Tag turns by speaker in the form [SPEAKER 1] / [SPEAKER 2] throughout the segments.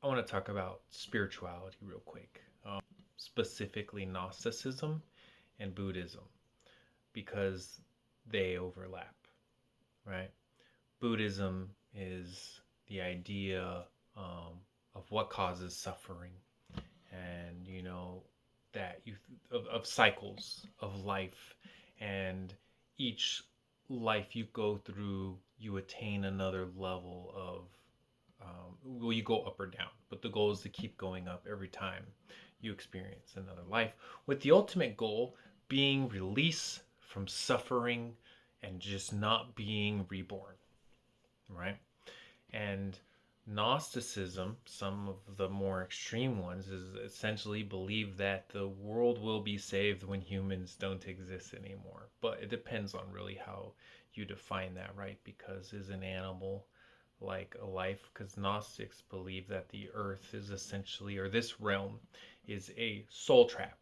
[SPEAKER 1] I want to talk about spirituality real quick, specifically Gnosticism and Buddhism, because they overlap, right? Buddhism is the idea of what causes suffering, and that of cycles of life, and each life you go through, you attain another level of well, you go up or down, but the goal is to keep going up every time you experience another life, with the ultimate goal being release from suffering and just not being reborn, right? And Gnosticism, some of the more extreme ones, is essentially believe that the world will be saved when humans don't exist anymore. But it depends on really how you define that, right? Because is an animal like a life? Because Gnostics believe that the earth is essentially, or this realm is a soul trap,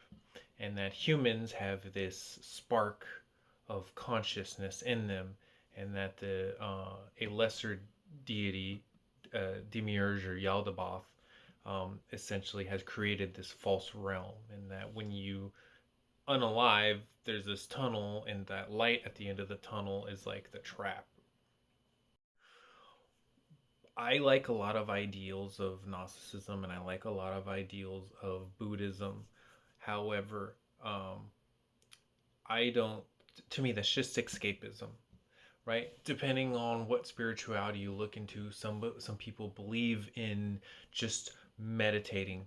[SPEAKER 1] and that humans have this spark of consciousness in them, and that the a lesser deity, Demiurge or Yaldabaoth, essentially has created this false realm, and that when you unalive, there's this tunnel, and that light at the end of the tunnel is like the trap. I like a lot of ideals of Gnosticism, and I like a lot of ideals of Buddhism. However, I don't, to me, that's just escapism, right? Depending on what spirituality you look into, some people believe in just meditating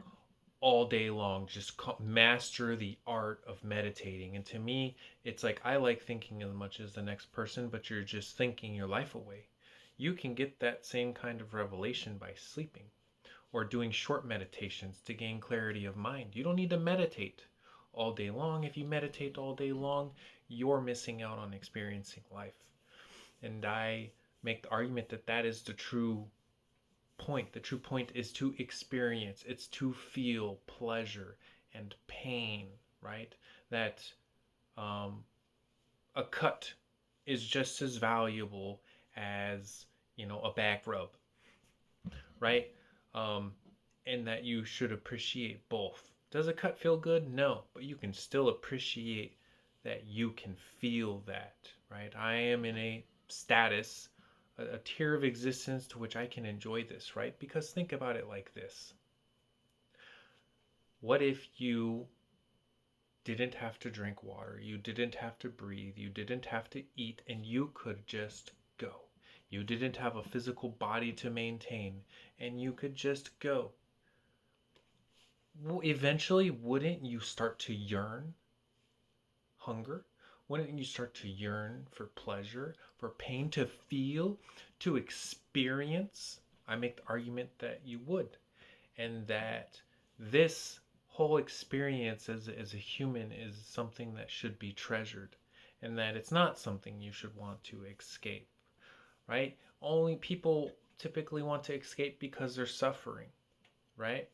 [SPEAKER 1] all day long, just master the art of meditating. And to me, it's like I like thinking as much as the next person, but you're just thinking your life away. You can get that same kind of revelation by sleeping or doing short meditations to gain clarity of mind. You don't need to meditate all day long. If you meditate all day long, you're missing out on experiencing life. And I make the argument that that is the true point. The true point is to experience, it's to feel pleasure and pain, right? That um, a cut is just as valuable as, a back rub, right? Um, and that you should appreciate both. Does a cut feel good? No, but you can still appreciate that you can feel that, right? I am in a status, a tier of existence to which I can enjoy this, right? Because think about it like this. What if you didn't have to drink water, you didn't have to breathe, you didn't have to eat, and you could just go? You didn't have a physical body to maintain, and you could just go. Well, eventually, wouldn't you start to yearn hunger? Wouldn't you start to yearn for pleasure, for pain, to feel, to experience? I make the argument that you would, and that this whole experience as a human is something that should be treasured, and that it's not something you should want to escape, right? Only people typically want to escape because they're suffering, right?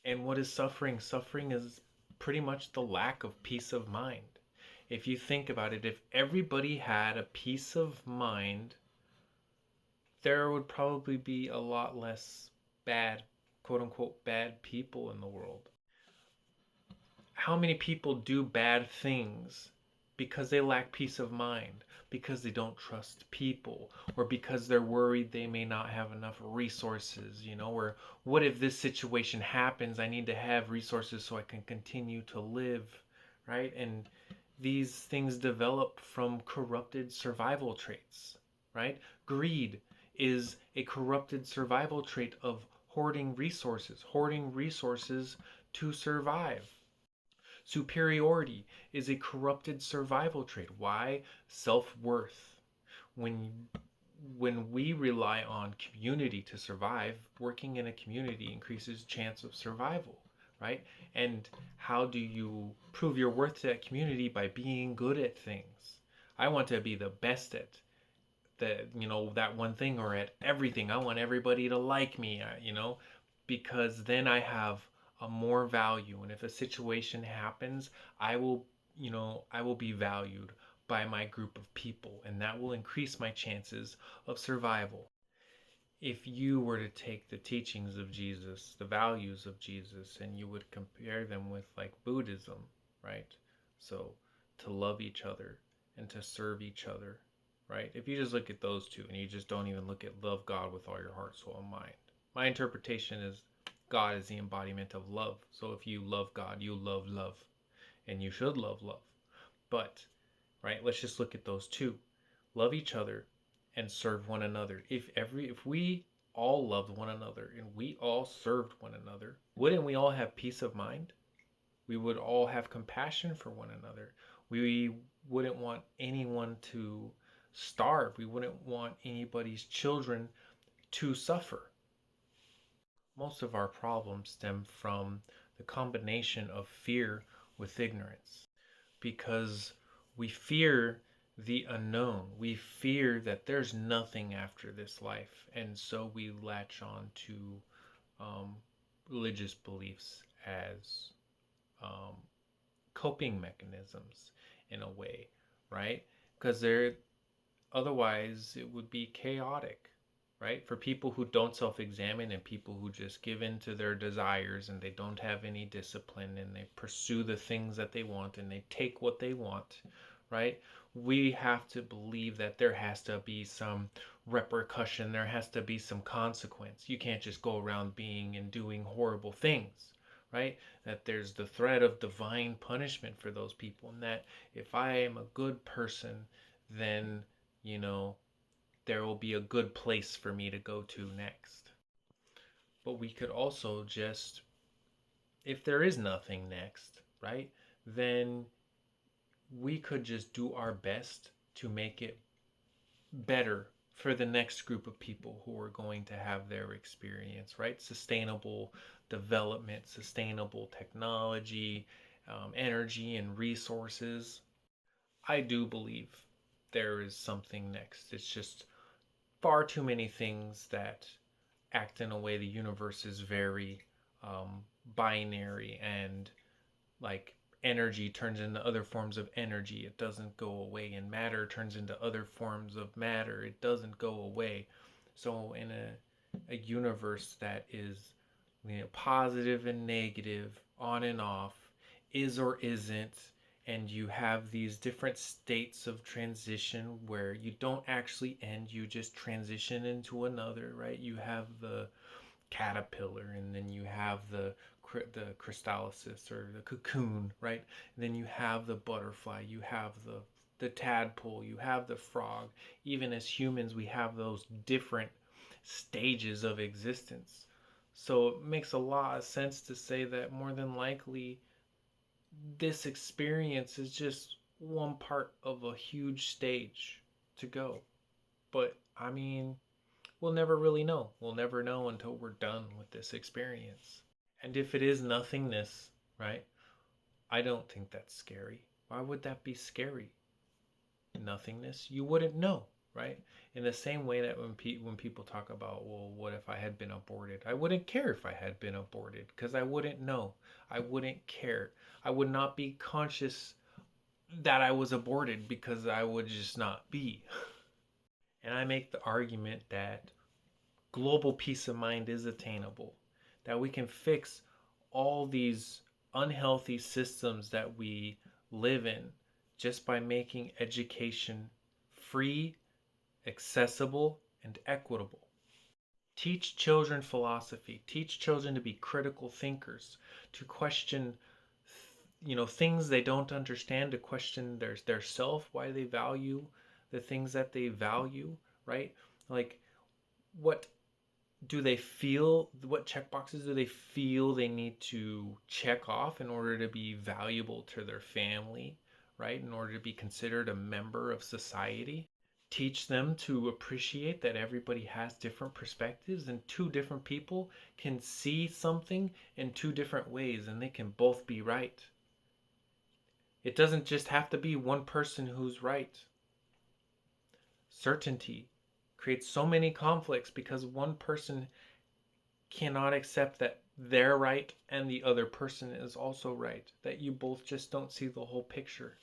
[SPEAKER 1] And what is suffering? Suffering is pretty much the lack of peace of mind. If you think about it, if everybody had a peace of mind, there would probably be a lot less bad, quote unquote, bad people in the world. How many people do bad things because they lack peace of mind, because they don't trust people, or because they're worried they may not have enough resources, or what if this situation happens? I need to have resources so I can continue to live, right? And these things develop from corrupted survival traits, right? Greed is a corrupted survival trait of hoarding resources to survive. Superiority is a corrupted survival trait. Why? Self-worth. When when we rely on community to survive, working in a community increases chance of survival, right? And how do you prove your worth to that community? By being good at things. I want to be the best at that one thing, or at everything. I want everybody to like me, because then I have a more value, and if a situation happens, I will be valued by my group of people, and that will increase my chances of survival. if you were to take the teachings of Jesus, the values of Jesus, and you would compare them with like Buddhism, right? So to love each other and to serve each other, right? If you just look at those two and you just don't even look at love God with all your heart, soul, and mind. My interpretation is God is the embodiment of love. So if you love God, you love love, and you should love love. But, right, let's just look at those two. Love each other and serve one another. If we all loved one another and we all served one another, wouldn't we all have peace of mind? We would all have compassion for one another. We wouldn't want anyone to starve. We wouldn't want anybody's children to suffer. Most of our problems stem from the combination of fear with ignorance, because we fear the unknown. We fear that there's nothing after this life, and so we latch on to um, religious beliefs as um, coping mechanisms in a way, right? Because they're otherwise it would be chaotic, right? For people who don't self-examine and people who just give in to their desires and they don't have any discipline and they pursue the things that they want and they take what they want, right? We have to believe that there has to be some repercussion, there has to be some consequence. You can't just go around being and doing horrible things, right? That there's the threat of divine punishment for those people, and that if I am a good person, then, you know, there will be a good place for me to go to next. But we could also just, if there is nothing next, right, then we could just do our best to make it better for the next group of people who are going to have their experience, right? Sustainable development, sustainable technology, energy, and resources. I do believe there is something next. It's just far too many things that act in a way the universe is very binary, and like energy turns into other forms of energy, it doesn't go away, and matter turns into other forms of matter, it doesn't go away. So in a universe that is, you know, positive and negative, on and off, is or isn't, and you have these different states of transition where you don't actually end, you just transition into another, right? You have the caterpillar, and then you have the crystallisis or the cocoon, right? And then you have the butterfly, you have the tadpole, you have the frog. Even as humans, we have those different stages of existence. So it makes a lot of sense to say that more than likely this experience is just one part of a huge stage to go. But I mean, we'll never really know. We'll never know until we're done with this experience. And if it is nothingness, right? I don't think that's scary. Why would that be scary? Nothingness, you wouldn't know, right? In the same way that when people talk about, well, what if I had been aborted? I wouldn't care if I had been aborted because I wouldn't know. I wouldn't care. I would not be conscious that I was aborted because I would just not be. And I make the argument that global peace of mind is attainable, that we can fix all these unhealthy systems that we live in just by making education free, accessible, and equitable. Teach children philosophy. Teach children to be critical thinkers, to question, things they don't understand, to question their self, why they value the things that they value, right? Like, what do they feel, what checkboxes do they feel they need to check off in order to be valuable to their family, right? In order to be considered a member of society. Teach them to appreciate that everybody has different perspectives and two different people can see something in two different ways and they can both be right. It doesn't just have to be one person who's right. Certainty creates so many conflicts because one person cannot accept that they're right and the other person is also right, that you both just don't see the whole picture.